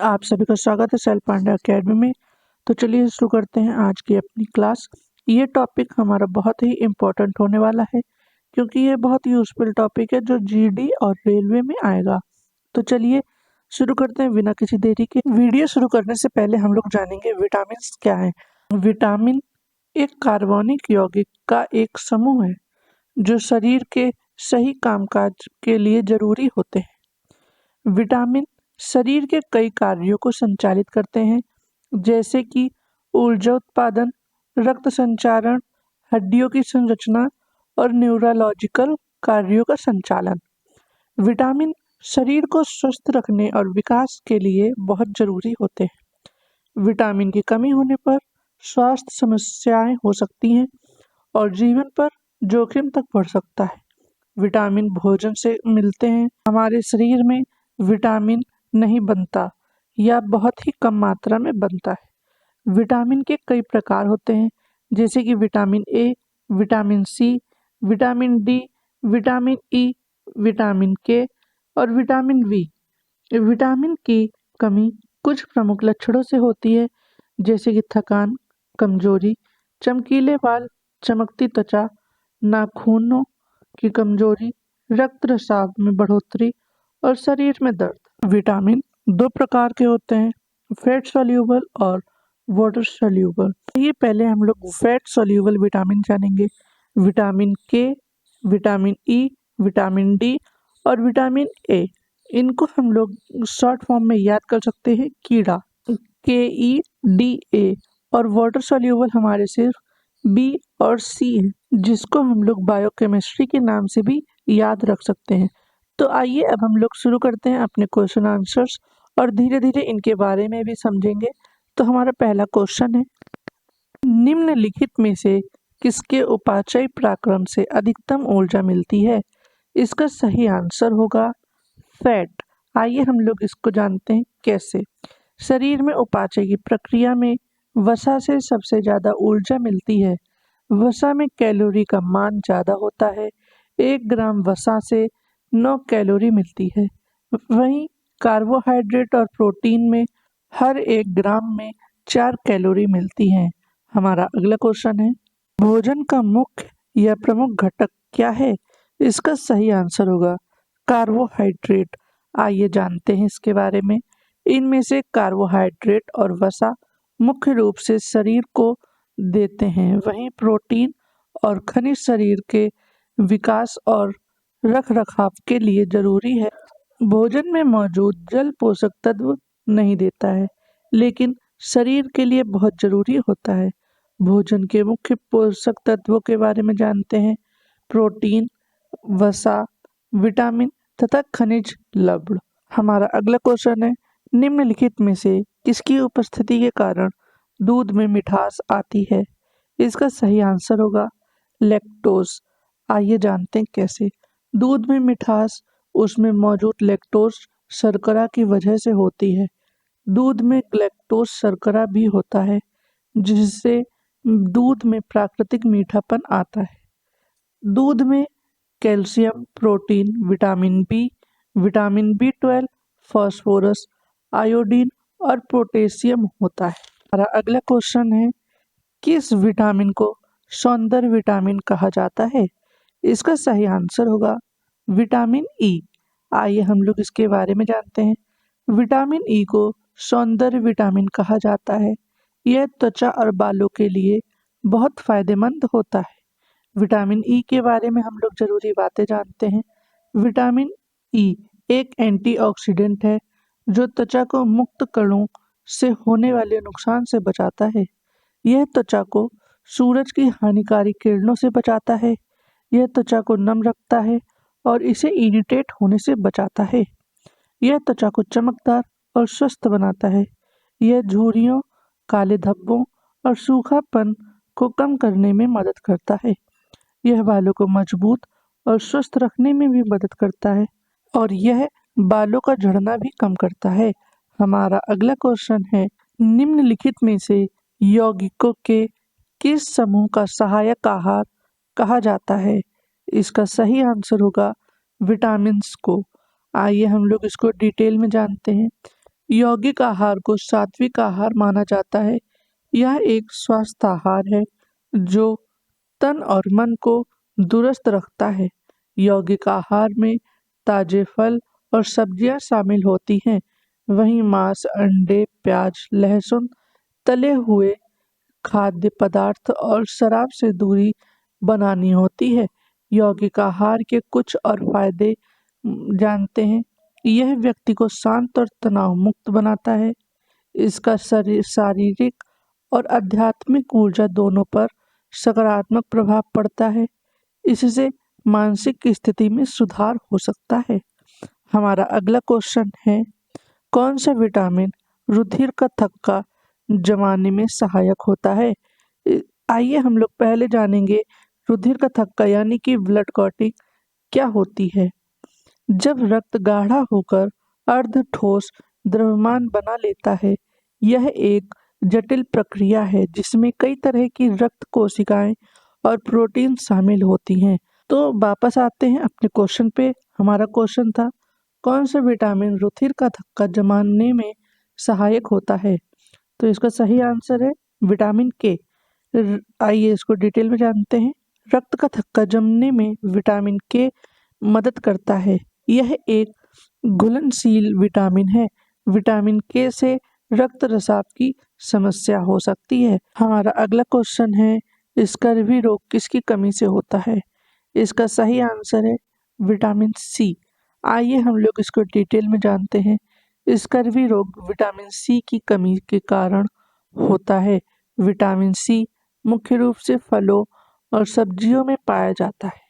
आप सभी का स्वागत है सेल पांडे अकेडमी में। तो चलिए शुरू करते हैं आज की अपनी क्लास। ये टॉपिक हमारा बहुत ही इम्पोर्टेंट होने वाला है क्योंकि ये बहुत यूजफुल टॉपिक है जो जीडी और रेलवे में आएगा। तो चलिए शुरू करते हैं बिना किसी देरी के। वीडियो शुरू करने से पहले हम लोग जानेंगे विटामिन क्या है। विटामिन एक कार्बनिक यौगिक का एक समूह है जो शरीर के सही कामकाज के लिए जरूरी होते हैं। विटामिन शरीर के कई कार्यों को संचालित करते हैं जैसे कि ऊर्जा उत्पादन, रक्त संचारण, हड्डियों की संरचना और न्यूरोलॉजिकल कार्यों का संचालन। विटामिन शरीर को स्वस्थ रखने और विकास के लिए बहुत जरूरी होते हैं। विटामिन की कमी होने पर स्वास्थ्य समस्याएं हो सकती हैं और जीवन पर जोखिम तक बढ़ सकता है। विटामिन भोजन से मिलते हैं। हमारे शरीर में विटामिन नहीं बनता या बहुत ही कम मात्रा में बनता है। विटामिन के कई प्रकार होते हैं जैसे कि vitamin A, vitamin C, vitamin D, vitamin E, vitamin K और विटामिन वी। विटामिन की कमी कुछ प्रमुख लक्षणों से होती है जैसे कि थकान, कमजोरी, चमकीले बाल, चमकती त्वचा, नाखूनों की कमजोरी, रक्त रिसाव में बढ़ोतरी और शरीर में दर्द। विटामिन दो प्रकार के होते हैं, फैट सॉल्यूबल और वाटर सॉल्यूबल। ये पहले हम लोग फैट सॉल्यूबल विटामिन जानेंगे। विटामिन के, विटामिन ई, विटामिन डी और विटामिन ए, इनको हम लोग शॉर्ट फॉर्म में याद कर सकते हैं कीड़ा, के ई डी ए। और वाटर सॉल्यूबल हमारे सिर्फ बी और सी है जिसको हम लोग बायोकेमिस्ट्री के नाम से भी याद रख सकते हैं। तो आइए अब हम लोग शुरू करते हैं अपने क्वेश्चन आंसर्स और धीरे धीरे इनके बारे में भी समझेंगे। तो हमारा पहला क्वेश्चन है, निम्नलिखित में से किसके उपापचय पराक्रम से अधिकतम ऊर्जा मिलती है? इसका सही आंसर होगा फैट। आइए हम लोग इसको जानते हैं कैसे। शरीर में उपापचय की प्रक्रिया में वसा से सबसे ज्यादा ऊर्जा मिलती है। वसा में कैलोरी का मान ज्यादा होता है। 1 ग्राम वसा से 9 कैलोरी मिलती है। वहीं कार्बोहाइड्रेट और प्रोटीन में हर 1 ग्राम में 4 कैलोरी मिलती हैं। हमारा अगला क्वेश्चन है, भोजन का मुख्य या प्रमुख घटक क्या है? इसका सही आंसर होगा कार्बोहाइड्रेट। आइए जानते हैं इसके बारे में। इनमें से कार्बोहाइड्रेट और वसा मुख्य रूप से शरीर को देते हैं, वहीं प्रोटीन और खनिज शरीर के विकास और रख रखाव के लिए जरूरी है। भोजन में मौजूद जल पोषक तत्व नहीं देता है लेकिन शरीर के लिए बहुत जरूरी होता है। भोजन के मुख्य पोषक तत्वों के बारे में जानते हैं, प्रोटीन, वसा, विटामिन तथा खनिज लवण। हमारा अगला क्वेश्चन है, निम्नलिखित में से किसकी उपस्थिति के कारण दूध में मिठास आती है? इसका सही आंसर होगा लैक्टोज। आइए जानते हैं कैसे। दूध में मिठास उसमें मौजूद लैक्टोज शर्करा की वजह से होती है। दूध में लैक्टोज शर्करा भी होता है जिससे दूध में प्राकृतिक मीठापन आता है। दूध में calcium, protein, vitamin B 12, phosphorus, iodine और पोटेशियम होता है। हमारा अगला क्वेश्चन है, किस विटामिन को सौंदर्य विटामिन कहा जाता है? इसका सही आंसर होगा विटामिन ई। आइए हम लोग इसके बारे में जानते हैं। विटामिन ई को सौंदर्य विटामिन कहा जाता है। यह त्वचा और बालों के लिए बहुत फायदेमंद होता है। विटामिन ई के बारे में हम लोग जरूरी बातें जानते हैं। विटामिन ई एक एंटीऑक्सीडेंट है जो त्वचा को मुक्त कणों से होने वाले नुकसान से बचाता है। यह त्वचा को सूरज की हानिकारक किरणों से बचाता है। यह त्वचा को नम रखता है और इसे इरिटेट होने से बचाता है। यह त्वचा को चमकदार और स्वस्थ बनाता है। यह झुर्रियों, काले धब्बों और सूखापन को कम करने में मदद करता है। यह बालों को मजबूत और स्वस्थ रखने में भी मदद करता है और यह बालों का झड़ना भी कम करता है। हमारा अगला क्वेश्चन है, निम्नलिखित में से यौगिकों के किस समूह का सहायक आहार कहा जाता है? इसका सही आंसर होगा विटामिन्स को। आइए हम लोग इसको डिटेल में जानते हैं। यौगिक आहार को सात्विक आहार माना जाता है। यह एक स्वस्थ आहार है जो तन और मन को दुरुस्त रखता है। यौगिक आहार में ताजे फल और सब्जियां शामिल होती हैं। वहीं मांस, अंडे, प्याज, लहसुन, तले हुए खाद्य पदार्थ और शराब से दूरी बनानी होती है। यौगिक आहार के कुछ और फायदे जानते हैं। यह व्यक्ति को शांत और तनाव मुक्त बनाता है। इसका शारीरिक और आध्यात्मिक ऊर्जा दोनों पर सकारात्मक प्रभाव पड़ता है। इससे मानसिक स्थिति में सुधार हो सकता है। हमारा अगला क्वेश्चन है, कौन सा विटामिन रुधिर का थक्का जमाने में सहायक होता है? आइए हम लोग पहले जानेंगे रुधिर का थक्का यानी कि ब्लड क्लॉटिंग क्या होती है। जब रक्त गाढ़ा होकर अर्ध ठोस द्रव्यमान बना लेता है, यह एक जटिल प्रक्रिया है जिसमें कई तरह की रक्त कोशिकाएं और प्रोटीन शामिल होती हैं। तो वापस आते हैं अपने क्वेश्चन पे। हमारा क्वेश्चन था, कौन सा विटामिन रुधिर का थक्का जमाने में सहायक होता है? तो इसका सही आंसर है विटामिन के। आइए इसको डिटेल में जानते हैं। रक्त का थक्का जमने में विटामिन के मदद करता है। यह एक घुलनशील विटामिन है। विटामिन के से रक्त रिसाव की समस्या हो सकती है। हमारा अगला क्वेश्चन है, स्कर्वी रोग किसकी कमी से होता है? इसका सही आंसर है विटामिन सी। आइए हम लोग इसको डिटेल में जानते हैं। स्कर्वी रोग विटामिन सी की कमी के कारण होता है। विटामिन सी मुख्य रूप से फलों और सब्जियों में पाया जाता है।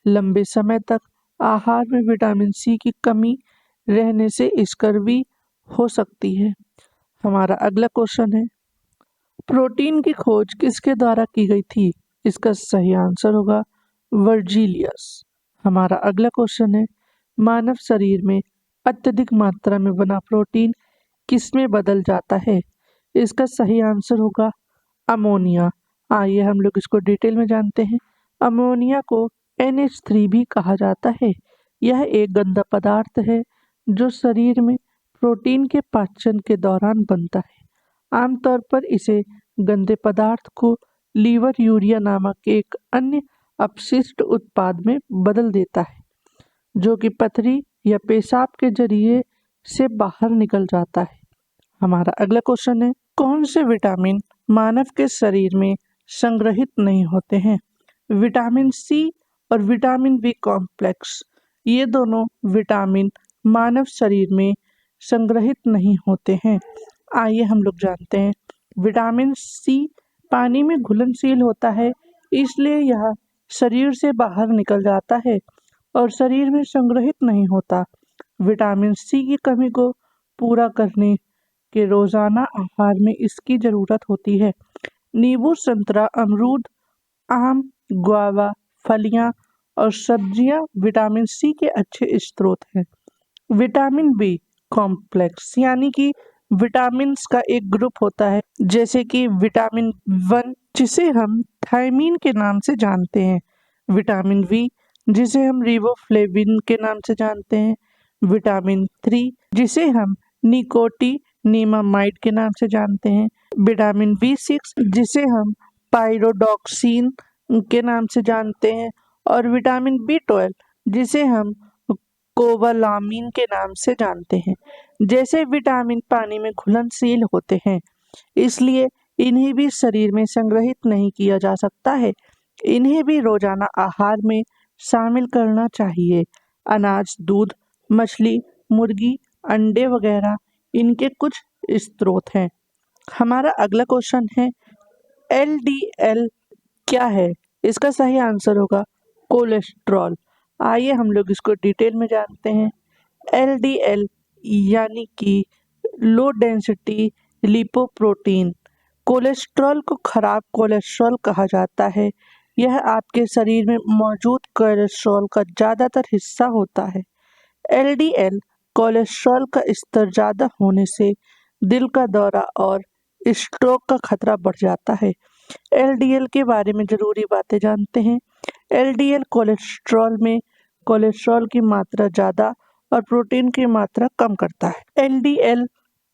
लंबे समय तक आहार में विटामिन सी की कमी रहने से स्कर्वी हो सकती है। हमारा अगला क्वेश्चन है, प्रोटीन की खोज किसके द्वारा की गई थी? इसका सही आंसर होगा वर्जीलियस। हमारा अगला क्वेश्चन है, मानव शरीर में अत्यधिक मात्रा में बना प्रोटीन किसमें बदल जाता है? इसका सही आंसर होगा अमोनिया। आइए हम लोग इसको डिटेल में जानते हैं। अमोनिया को NH3 भी कहा जाता है। यह एक गंदा पदार्थ है जो शरीर में प्रोटीन के पाचन के दौरान बनता है। आमतौर पर इसे गंदे पदार्थ को लीवर यूरिया नामक एक अन्य अपशिष्ट उत्पाद में बदल देता है, जो कि पथरी या पेशाब के जरिए से बाहर निकल जाता है। हमारा अगला क्वेश्चन है, कौन से विटामिन मानव के शरीर में संग्रहित नहीं होते हैं? विटामिन सी और विटामिन बी कॉम्प्लेक्स, ये दोनों विटामिन मानव शरीर में संग्रहित नहीं होते हैं। आइए हम लोग जानते हैं। विटामिन सी पानी में घुलनशील होता है, इसलिए यह शरीर से बाहर निकल जाता है और शरीर में संग्रहित नहीं होता। विटामिन सी की कमी को पूरा करने के रोजाना आहार में इसकी जरूरत होती है। नींबू, संतरा, अमरूद, आम, गुआवा, फलियां और सब्जियां विटामिन सी के अच्छे स्रोत हैं। विटामिन बी कॉम्प्लेक्स यानी कि विटामिन्स का एक ग्रुप होता है, जैसे कि विटामिन 1 जिसे हम थायमीन के नाम से जानते हैं, विटामिन बी जिसे हम रिबोफ्लेविन के नाम से जानते हैं, विटामिन 3 जिसे हम निकोटिनिमाइड के नाम से जानते हैं, विटामिन B6 जिसे हम पायरोडॉक्सिन के नाम से जानते हैं और विटामिन B12 जिसे हम कोबालामिन के नाम से जानते हैं। जैसे विटामिन पानी में घुलनशील होते हैं, इसलिए इन्हें भी शरीर में संग्रहित नहीं किया जा सकता है। इन्हें भी रोजाना आहार में शामिल करना चाहिए। अनाज, दूध, मछली, मुर्गी, अंडे वगैरह इनके कुछ स्रोत हैं। हमारा अगला क्वेश्चन है, LDL क्या है? इसका सही आंसर होगा कोलेस्ट्रॉल। आइए हम लोग इसको डिटेल में जानते हैं। LDL यानी कि लो डेंसिटी लिपोप्रोटीन। कोलेस्ट्रॉल को खराब कोलेस्ट्रॉल कहा जाता है। यह आपके शरीर में मौजूद कोलेस्ट्रॉल का ज्यादातर हिस्सा होता है। LDL कोलेस्ट्रॉल का स्तर ज्यादा होने से दिल का दौरा और स्ट्रोक का खतरा बढ़ जाता है। LDL के बारे में जरूरी बातें जानते हैं। LDL कोलेस्ट्रॉल में कोलेस्ट्रॉल की मात्रा ज्यादा और प्रोटीन की मात्रा कम करता है। LDL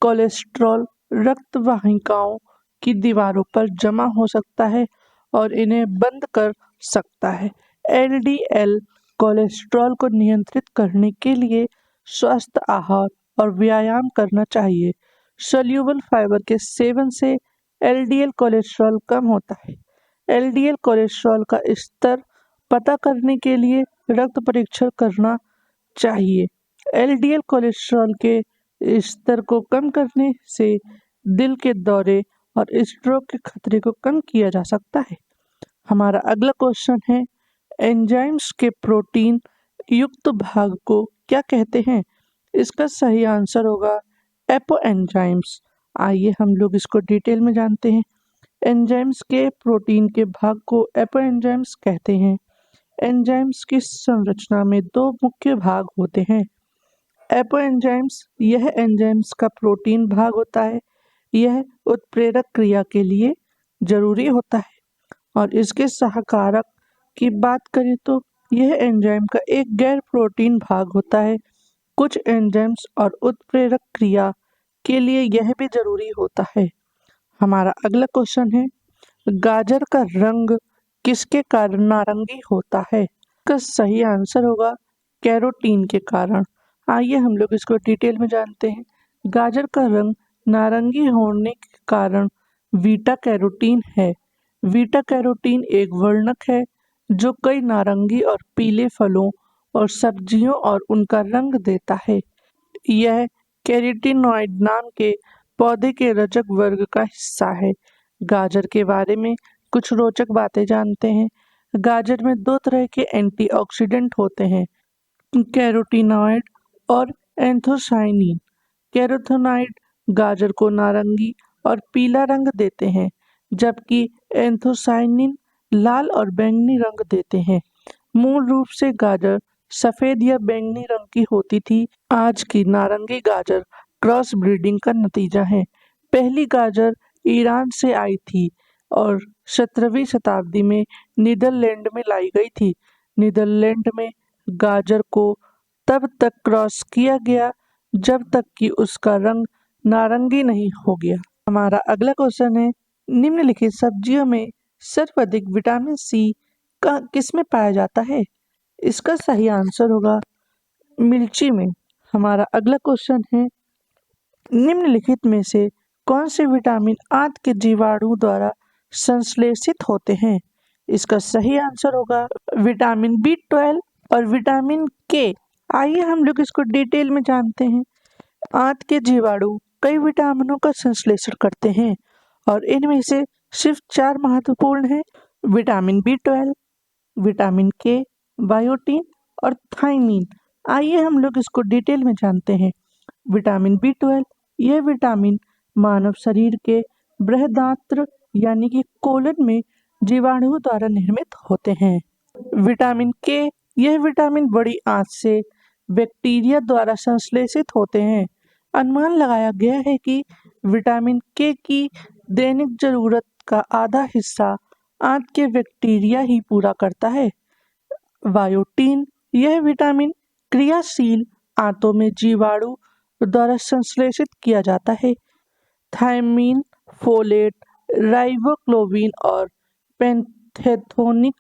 कोलेस्ट्रॉल रक्त वाहिकाओं की दीवारों पर जमा हो सकता है और इन्हें बंद कर सकता है। एलडीएल कोलेस्ट्रॉल को नियंत्रित करने के लिए स्वस्थ आहार और व्यायाम करना चाहिए। सोल्यूबल फाइबर के सेवन से एलडीएल कोलेस्ट्रॉल कम होता है। एलडीएल कोलेस्ट्रॉल का स्तर पता करने के लिए रक्त परीक्षण करना चाहिए। एलडीएल कोलेस्ट्रॉल के स्तर को कम करने से दिल के दौरे और स्ट्रोक के खतरे को कम किया जा सकता है। हमारा अगला क्वेश्चन है, एंजाइम्स के प्रोटीन युक्त भाग को क्या कहते हैं? इसका सही आंसर होगा एपो एंजाइम्स। आइए हम लोग इसको डिटेल में जानते हैं। एंजाइम्स के प्रोटीन के भाग को एपो एंजाइम्स कहते हैं। एंजाइम्स की संरचना में दो मुख्य भाग होते हैं। एपो एंजाइम्स, यह एंजाइम्स का प्रोटीन भाग होता है। यह उत्प्रेरक क्रिया के लिए जरूरी होता है। और इसके सहाकारक की बात करें तो यह एंजाइम का एक गैर प्रोटीन भाग होता है। कुछ एंजाइम्स और उत्प्रेरक क्रिया के लिए यह भी जरूरी होता है। हमारा अगला क्वेश्चन है, गाजर का रंग किसके कारण नारंगी होता है? इसका सही आंसर होगा कैरोटीन के कारण। आइए हम लोग इसको डिटेल में जानते हैं। गाजर का रंग नारंगी होने के कारण बीटा कैरोटीन है। बीटा कैरोटीन एक वर्णक है जो कई नारंगी और पीले फलों और सब्जियों और उनका रंग देता है। यह कैरोटीनॉइड नाम के पौधे के रजक वर्ग का हिस्सा है। गाजर के बारे में कुछ रोचक बातें जानते हैं। गाजर में दो तरह के एंटीऑक्सीडेंट होते हैं, कैरोटीनॉइड और एंथोसाइनिन। कैरोटीनॉइड गाजर को नारंगी और पीला रंग देते हैं, जबकि एंथोसाइनिन लाल और बैंगनी रंग देते हैं। मूल रूप से गाजर सफेद या बैंगनी रंग की होती थी। आज की नारंगी गाजर क्रॉस ब्रीडिंग का नतीजा है। पहली गाजर ईरान से आई थी और 17वीं शताब्दी में नीदरलैंड में लाई गई थी। नीदरलैंड में गाजर को तब तक क्रॉस किया गया जब तक कि उसका रंग नारंगी नहीं हो गया। हमारा अगला क्वेश्चन है, निम्नलिखित सब्जियों में सर्वाधिक विटामिन सी का किसमें पाया जाता है? इसका सही आंसर होगा मिर्ची में। हमारा अगला क्वेश्चन है, निम्नलिखित में से कौन से विटामिन आंत के जीवाणु द्वारा संश्लेषित होते हैं? इसका सही आंसर होगा विटामिन बी 12 और विटामिन के। आइए हम लोग इसको डिटेल में जानते हैं। आंत के जीवाणु कई विटामिनों का संश्लेषण करते हैं और इनमें से सिर्फ 4 महत्वपूर्ण हैं, विटामिन बी 12, विटामिन के, बायोटीन और थायमीन। आइए हम लोग इसको डिटेल में जानते हैं। विटामिन बी 12, यह विटामिन मानव शरीर के बृहदांत्र यानी कि कोलन में जीवाणुओं द्वारा निर्मित होते हैं। विटामिन के, यह विटामिन बड़ी आंत से बैक्टीरिया द्वारा संश्लेषित होते हैं। अनुमान लगाया गया है कि विटामिन के की दैनिक जरूरत का आधा हिस्सा आंत के बैक्टीरिया ही पूरा करता है। बायोटीन, यह विटामिन क्रियाशील आंतों में जीवाणु द्वारा संश्लेषित किया जाता है। थायमीन, फोलेट, राइबोफ्लाविन और पैंथेथोनिक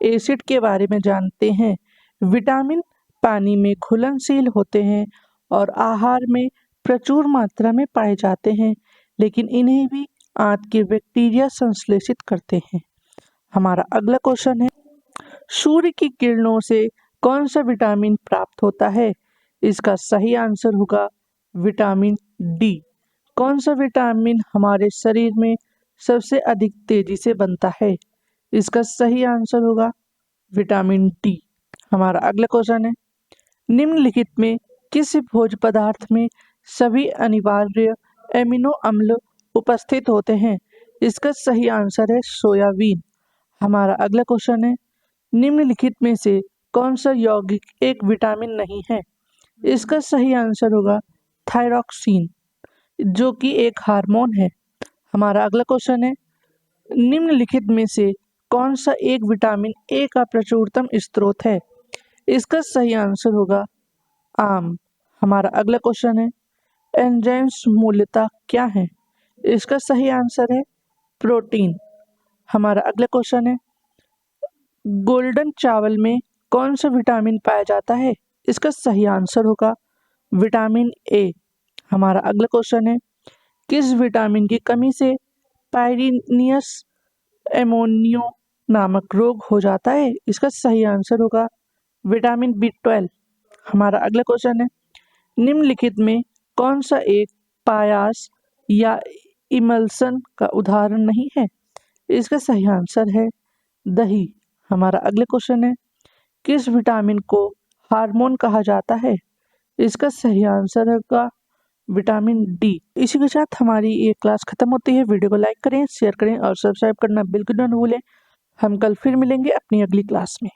एसिड के बारे में जानते हैं। विटामिन पानी में घुलनशील होते हैं और आहार में प्रचुर मात्रा में पाए जाते हैं, लेकिन इन्हें भी आंत के बैक्टीरिया संश्लेषित करते हैं। हमारा अगला क्वेश्चन है, सूर्य की किरणों से कौन सा विटामिन प्राप्त होता है? इसका सही आंसर होगा विटामिन डी। कौन सा विटामिन हमारे शरीर में सबसे अधिक तेजी से बनता है? इसका सही आंसर होगा विटामिन डी। हमारा अगला क्वेश्चन है, निम्नलिखित में किस भोज्य पदार्थ में सभी अनिवार्य एमिनो अम्ल उपस्थित होते हैं? इसका सही आंसर है सोयाबीन। हमारा अगला क्वेश्चन है, निम्नलिखित में से कौन सा यौगिक एक विटामिन नहीं है? इसका सही आंसर होगा थायरॉक्सिन, जो कि एक हार्मोन है। हमारा अगला क्वेश्चन है, निम्नलिखित में से कौन सा एक विटामिन ए का प्रचुरतम स्रोत है? इसका सही आंसर होगा आम। हमारा अगला क्वेश्चन है, एंजाइम्स मूलतः क्या है? इसका सही आंसर है प्रोटीन। हमारा अगला क्वेश्चन है, गोल्डन चावल में कौन सा विटामिन पाया जाता है? इसका सही आंसर होगा विटामिन ए। हमारा अगला क्वेश्चन है, किस विटामिन की कमी से पायरिनियस एमोनियो नामक रोग हो जाता है? इसका सही आंसर होगा विटामिन बी 12। हमारा अगला क्वेश्चन है, निम्नलिखित में कौन सा एक पायास या इमल्सन का उदाहरण नहीं है? इसका सही आंसर है दही। हमारा अगला क्वेश्चन है, किस विटामिन को हार्मोन कहा जाता है? इसका सही आंसर होगा विटामिन डी। इसी के साथ हमारी ये क्लास खत्म होती है। वीडियो को लाइक करें, शेयर करें और सब्सक्राइब करना बिल्कुल न भूलें। हम कल फिर मिलेंगे अपनी अगली क्लास में।